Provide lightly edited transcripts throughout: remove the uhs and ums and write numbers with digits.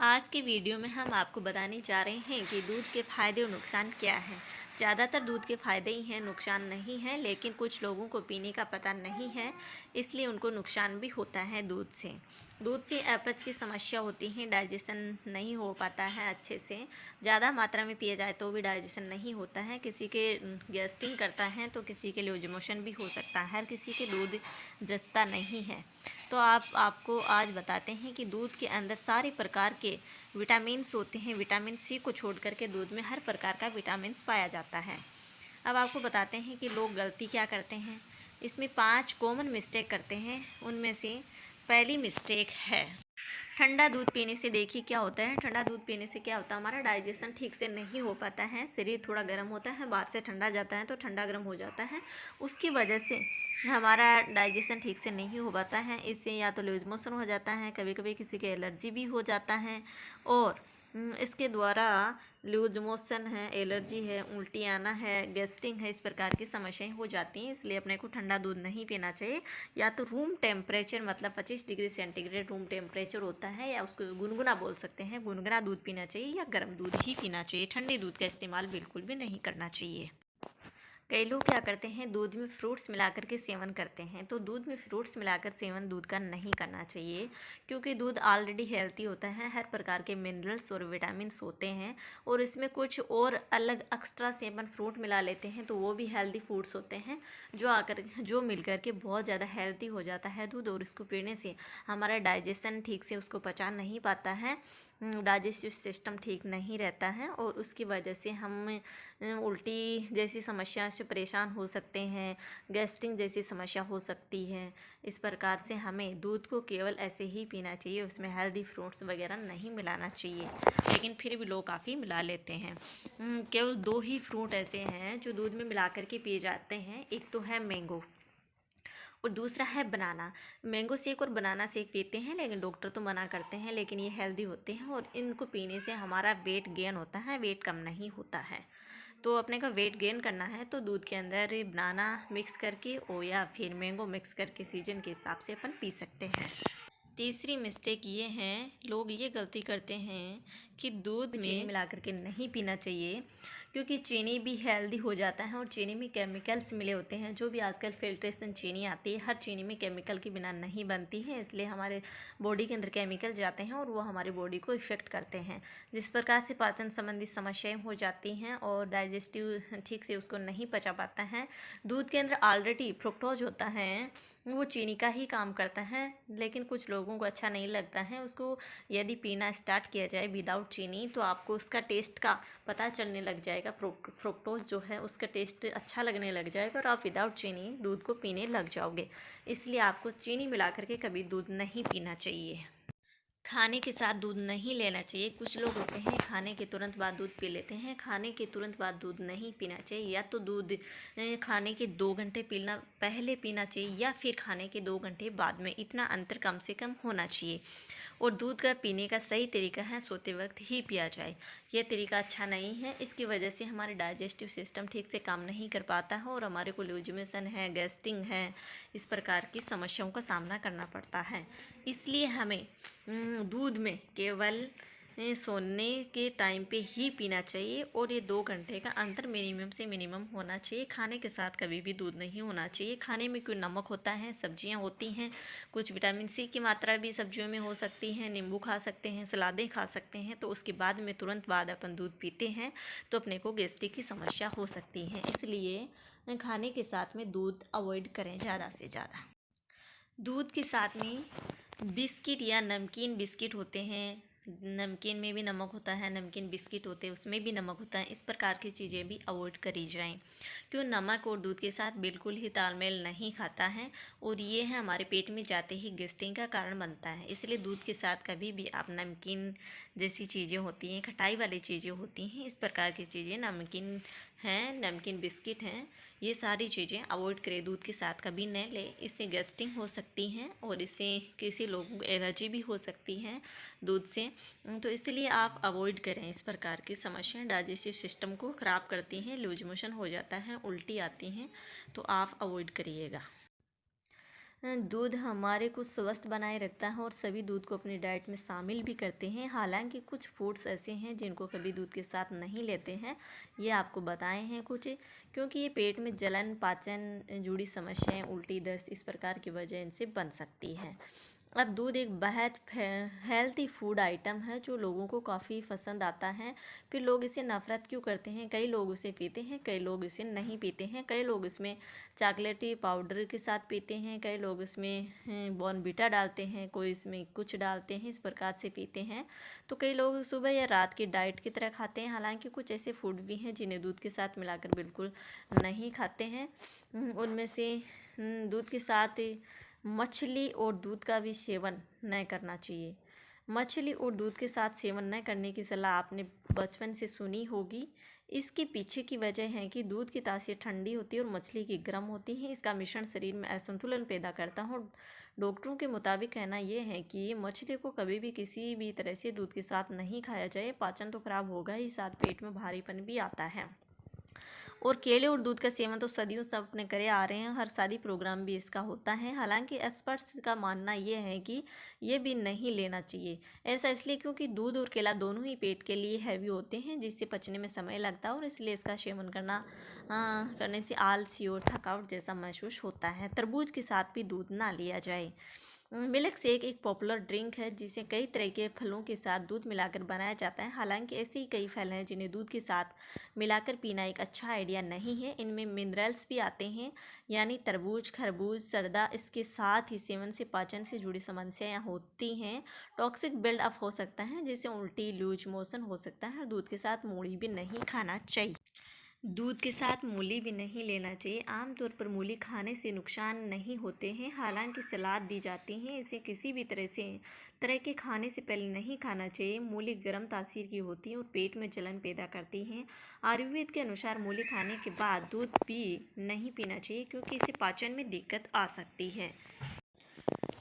आज की वीडियो में हम आपको बताने जा रहे हैं कि दूध के फ़ायदे और नुकसान क्या हैं। ज़्यादातर दूध के फ़ायदे ही हैं, नुकसान नहीं है, लेकिन कुछ लोगों को पीने का पता नहीं है, इसलिए उनको नुकसान भी होता है दूध से। दूध से अपच की समस्या होती है, डाइजेशन नहीं हो पाता है अच्छे से। ज़्यादा मात्रा में पिया जाए तो भी डाइजेशन नहीं होता है, किसी के गैस्ट्रिक करता है तो किसी के लूज मोशन भी हो सकता है, हर किसी के दूध जचता नहीं है। तो आपको आज बताते हैं कि दूध के अंदर सारे प्रकार के विटामिन्स होते हैं। विटामिन सी को छोड़ करके दूध में हर प्रकार का विटामिन्स पाया जाता है। अब आपको बताते हैं कि लोग गलती क्या करते हैं। इसमें 5 कॉमन मिस्टेक करते हैं। उनमें से पहली मिस्टेक है ठंडा दूध पीने से। देखिए क्या होता है, ठंडा दूध पीने से क्या होता है, हमारा डाइजेशन ठीक से नहीं हो पाता है, शरीर थोड़ा गर्म होता है, बाहर से ठंडा जाता है तो ठंडा गर्म हो जाता है, उसकी वजह से हमारा डाइजेशन ठीक से नहीं हो पाता है। इससे या तो लूज मोशन हो जाता है, कभी कभी किसी के एलर्जी भी हो जाता है, और इसके द्वारा लूज मोशन है, एलर्जी है, उल्टी आना है, गैस्ट्रिक है, इस प्रकार की समस्याएं हो जाती हैं। इसलिए अपने को ठंडा दूध नहीं पीना चाहिए। या तो रूम टेम्परेचर मतलब 25 डिग्री सेंटीग्रेड रूम टेम्परेचर होता है, या उसको गुनगुना बोल सकते हैं, गुनगुना दूध पीना चाहिए या गर्म दूध ही पीना चाहिए। ठंडे दूध का इस्तेमाल बिल्कुल भी नहीं करना चाहिए। कई लोग क्या करते हैं, दूध में फ्रूट्स मिलाकर के सेवन करते हैं। तो दूध में फ्रूट्स मिलाकर सेवन दूध का नहीं करना चाहिए, क्योंकि दूध ऑलरेडी हेल्थी होता है, हर प्रकार के मिनरल्स और विटामिन्स होते हैं, और इसमें कुछ और अलग एक्स्ट्रा सेवन फ्रूट मिला लेते हैं तो वो भी हेल्दी फूड्स होते हैं, जो मिल करके बहुत ज़्यादा हेल्थी हो जाता है दूध। और इसको पीने से हमारा डाइजेशन ठीक से उसको पचा नहीं पाता है, डाइजेस्टिव सिस्टम ठीक नहीं रहता है, और उसकी वजह से हम उल्टी जैसी समस्या से परेशान हो सकते हैं, गैस्ट्रिक जैसी समस्या हो सकती है। इस प्रकार से हमें दूध को केवल ऐसे ही पीना चाहिए, उसमें हेल्दी फ्रूट्स वगैरह नहीं मिलाना चाहिए, लेकिन फिर भी लोग काफ़ी मिला लेते हैं। केवल 2 ही फ्रूट ऐसे हैं जो दूध में मिला करके पिए जाते हैं, एक तो है मैंगो और दूसरा है बनाना। मैंगो शेक और बनाना शेक पीते हैं, लेकिन डॉक्टर तो मना करते हैं, लेकिन ये हेल्दी होते हैं और इनको पीने से हमारा वेट गेन होता है, वेट कम नहीं होता है। तो अपने का वेट गेन करना है तो दूध के अंदर बनाना मिक्स करके और या फिर मैंगो मिक्स करके सीजन के हिसाब से अपन पी सकते हैं। तीसरी मिस्टेक ये है, लोग ये गलती करते हैं कि दूध में चीनी मिला करके नहीं पीना चाहिए, क्योंकि चीनी भी हेल्दी हो जाता है और चीनी में केमिकल्स मिले होते हैं। जो भी आजकल फिल्ट्रेशन चीनी आती है, हर चीनी में केमिकल के बिना नहीं बनती है, इसलिए हमारे बॉडी के अंदर केमिकल जाते हैं और वो हमारी बॉडी को इफ़ेक्ट करते हैं, जिस प्रकार से पाचन संबंधी समस्याएं हो जाती हैं और डाइजेस्टिव ठीक से उसको नहीं पचा पाता है। दूध के अंदर ऑलरेडी फ्रुक्टोज होता है, वो चीनी का ही काम करता है, लेकिन कुछ लोगों को अच्छा नहीं लगता है उसको। यदि पीना स्टार्ट किया जाए विदाउट चीनी तो आपको उसका टेस्ट का पता चलने लग जाएगा, फ्रुक्टोज जो है उसका टेस्ट अच्छा लगने लग जाएगा और आप विदाउट चीनी दूध को पीने लग जाओगे। इसलिए आपको चीनी मिला करके कभी दूध नहीं पीना चाहिए। खाने के साथ दूध नहीं लेना चाहिए। कुछ लोग होते हैं खाने के तुरंत बाद दूध पी लेते हैं, खाने के तुरंत बाद दूध नहीं पीना चाहिए। या तो दूध खाने के 2 घंटे पीना पहले पीना चाहिए, या फिर खाने के 2 घंटे बाद में, इतना अंतर कम से कम होना चाहिए। और दूध का पीने का सही तरीका है सोते वक्त ही पिया जाए। यह तरीका अच्छा नहीं है, इसकी वजह से हमारे डाइजेस्टिव सिस्टम ठीक से काम नहीं कर पाता है और हमारे को लूज मोशन है, गैस्ट्रिक है, इस प्रकार की समस्याओं का सामना करना पड़ता है। इसलिए हमें दूध में केवल सोने के टाइम पे ही पीना चाहिए, और ये 2 घंटे का अंतर मिनिमम से मिनिमम होना चाहिए। खाने के साथ कभी भी दूध नहीं होना चाहिए। खाने में कोई नमक होता है, सब्जियां होती हैं, कुछ विटामिन सी की मात्रा भी सब्जियों में हो सकती है, नींबू खा सकते हैं, सलादें खा सकते हैं, तो उसके बाद में तुरंत बाद अपन दूध पीते हैं तो अपने को गैस्ट्रिक की समस्या हो सकती है। इसलिए खाने के साथ में दूध अवॉइड करें ज़्यादा से ज़्यादा। दूध के साथ में बिस्किट या नमकीन बिस्किट होते हैं, नमकीन में भी नमक होता है, नमकीन बिस्किट होते हैं उसमें भी नमक होता है, इस प्रकार की चीज़ें भी अवॉइड करी जाएं, क्यों नमक और दूध के साथ बिल्कुल ही तालमेल नहीं खाता है और ये है हमारे पेट में जाते ही गैस्ट्रिक का कारण बनता है। इसलिए दूध के साथ कभी भी आप नमकीन जैसी चीज़ें होती हैं, खटाई वाली चीज़ें होती हैं, इस प्रकार की चीज़ें, नमकीन हैं, नमकीन बिस्किट हैं, ये सारी चीज़ें अवॉइड करें, दूध के साथ कभी न लें। इससे गैस्ट्रिक हो सकती हैं और इससे किसी लोगों को एलर्जी भी हो सकती है दूध से, तो इसलिए आप अवॉइड करें। इस प्रकार की समस्याएं डाइजेस्टिव सिस्टम को ख़राब करती हैं, लूज मोशन हो जाता है, उल्टी आती हैं, तो आप अवॉइड करिएगा। दूध हमारे को स्वस्थ बनाए रखता है और सभी दूध को अपनी डाइट में शामिल भी करते हैं। हालांकि कुछ फूड्स ऐसे हैं जिनको कभी दूध के साथ नहीं लेते हैं, ये आपको बताए हैं कुछ, क्योंकि ये पेट में जलन, पाचन जुड़ी समस्याएं, उल्टी, दस्त इस प्रकार की वजह इनसे बन सकती है। अब दूध एक बेहद हेल्थी फूड आइटम है जो लोगों को काफ़ी पसंद आता है। फिर लोग इसे नफ़रत क्यों करते हैं? कई लोग उसे पीते हैं, कई लोग इसे नहीं पीते हैं, कई लोग इसमें चॉकलेटी पाउडर के साथ पीते हैं, कई लोग इसमें बॉर्नवीटा डालते हैं, कोई इसमें कुछ डालते हैं, इस प्रकार से पीते हैं। तो कई लोग सुबह या रात की डाइट की तरह खाते हैं। हालांकि कुछ ऐसे फूड भी हैं जिन्हें दूध के साथ मिलाकर बिल्कुल नहीं खाते हैं। उनमें से दूध के साथ मछली और दूध का भी सेवन न करना चाहिए। मछली और दूध के साथ सेवन न करने की सलाह आपने बचपन से सुनी होगी। इसके पीछे की वजह है कि दूध की तासीर ठंडी होती है और मछली की गर्म होती है। इसका मिश्रण शरीर में असंतुलन पैदा करता है। डॉक्टरों के मुताबिक कहना यह है कि मछली को कभी भी किसी भी तरह से दूध के साथ नहीं खाया जाए। पाचन तो खराब होगा ही, साथ पेट में भारीपन भी आता है। और केले और दूध का सेवन तो सदियों से अपने करे आ रहे हैं, हर शादी प्रोग्राम भी इसका होता है। हालांकि एक्सपर्ट्स का मानना ये है कि ये भी नहीं लेना चाहिए। ऐसा इसलिए क्योंकि दूध और केला दोनों ही पेट के लिए हैवी होते हैं, जिससे पचने में समय लगता है और इसलिए इसका सेवन करने से आलसी और थकावट जैसा महसूस होता है। तरबूज के साथ भी दूध ना लिया जाए। मिल्क शेक एक पॉपुलर ड्रिंक है जिसे कई तरह के फलों के साथ दूध मिलाकर बनाया जाता है। हालांकि ऐसे ही कई फल हैं जिन्हें दूध के साथ मिलाकर पीना एक अच्छा आइडिया नहीं है। इनमें मिनरल्स भी आते हैं, यानी तरबूज, खरबूज, सरदा। इसके साथ ही सेवन से पाचन से जुड़ी समस्याएं होती हैं। टॉक्सिक बिल्ड अप हो सकता है, जिससे उल्टी, लूज मोशन हो सकता है। दूध के साथ मूली भी नहीं खाना चाहिए। दूध के साथ मूली भी नहीं लेना चाहिए। आमतौर पर मूली खाने से नुकसान नहीं होते हैं। हालांकि सलाद दी जाती है, इसे किसी भी तरह के खाने से पहले नहीं खाना चाहिए। मूली गर्म तासीर की होती है और पेट में जलन पैदा करती है। आयुर्वेद के अनुसार मूली खाने के बाद दूध भी नहीं पीना चाहिए, क्योंकि इसे पाचन में दिक्कत आ सकती है।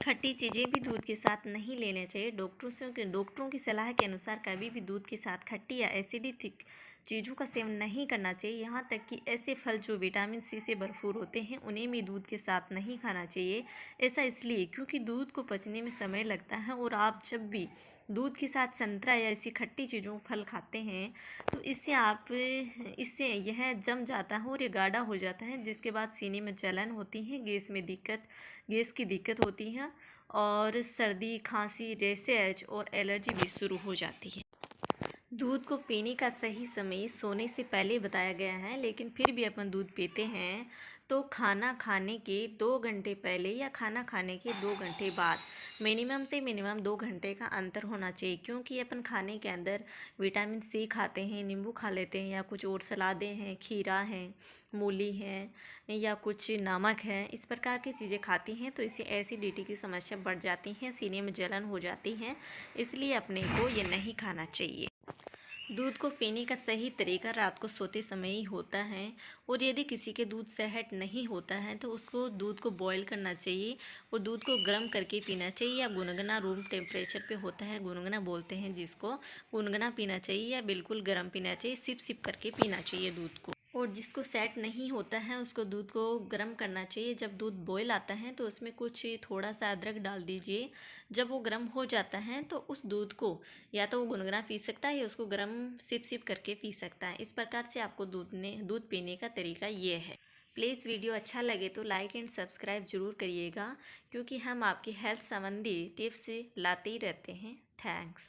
खट्टी चीज़ें भी दूध के साथ नहीं लेना चाहिए। डॉक्टरों की सलाह के अनुसार कभी भी दूध के साथ खट्टी या एसिडिक चीज़ों का सेवन नहीं करना चाहिए। यहाँ तक कि ऐसे फल जो विटामिन सी से भरपूर होते हैं उन्हें भी दूध के साथ नहीं खाना चाहिए। ऐसा इसलिए क्योंकि दूध को पचने में समय लगता है और आप जब भी दूध के साथ संतरा या ऐसी खट्टी चीज़ों फल खाते हैं तो इससे यह जम जाता है और ये गाढ़ा हो जाता है, जिसके बाद सीने में जलन होती है, गैस की दिक्कत होती है और सर्दी, खांसी, रैशेज और एलर्जी भी शुरू हो जाती है। दूध को पीने का सही समय सोने से पहले बताया गया है, लेकिन फिर भी अपन दूध पीते हैं तो खाना खाने के 2 घंटे पहले या खाना खाने के 2 घंटे बाद मिनिमम से मिनिमम 2 घंटे का अंतर होना चाहिए। क्योंकि अपन खाने के अंदर विटामिन सी खाते हैं, नींबू खा लेते हैं या कुछ और सलादें हैं, खीरा है, मूली है या कुछ नमक है, इस प्रकार की चीज़ें खाती हैं तो इससे एसिडिटी की समस्या बढ़ जाती है, सीने में जलन हो जाती है। इसलिए अपने को ये नहीं खाना चाहिए। दूध को पीने का सही तरीका रात को सोते समय ही होता है। और यदि किसी के दूध सेहत नहीं होता है तो उसको दूध को बॉईल करना चाहिए और दूध को गर्म करके पीना चाहिए, या गुनगुना रूम टेम्परेचर पे होता है, गुनगुना बोलते हैं जिसको, गुनगुना पीना चाहिए या बिल्कुल गर्म पीना चाहिए। सिप सिप करके पीना चाहिए दूध को। और जिसको सेट नहीं होता है उसको दूध को गर्म करना चाहिए। जब दूध बॉयल आता है तो उसमें कुछ थोड़ा सा अदरक डाल दीजिए। जब वो गर्म हो जाता है तो उस दूध को या तो वो गुनगुना पी सकता है या उसको गर्म सिप सिप करके पी सकता है। इस प्रकार से आपको दूध पीने का तरीका ये है। प्लीज़ वीडियो अच्छा लगे तो लाइक एंड सब्सक्राइब ज़रूर करिएगा, क्योंकि हम आपकी हेल्थ संबंधी टिप्स लाते ही रहते हैं। थैंक्स।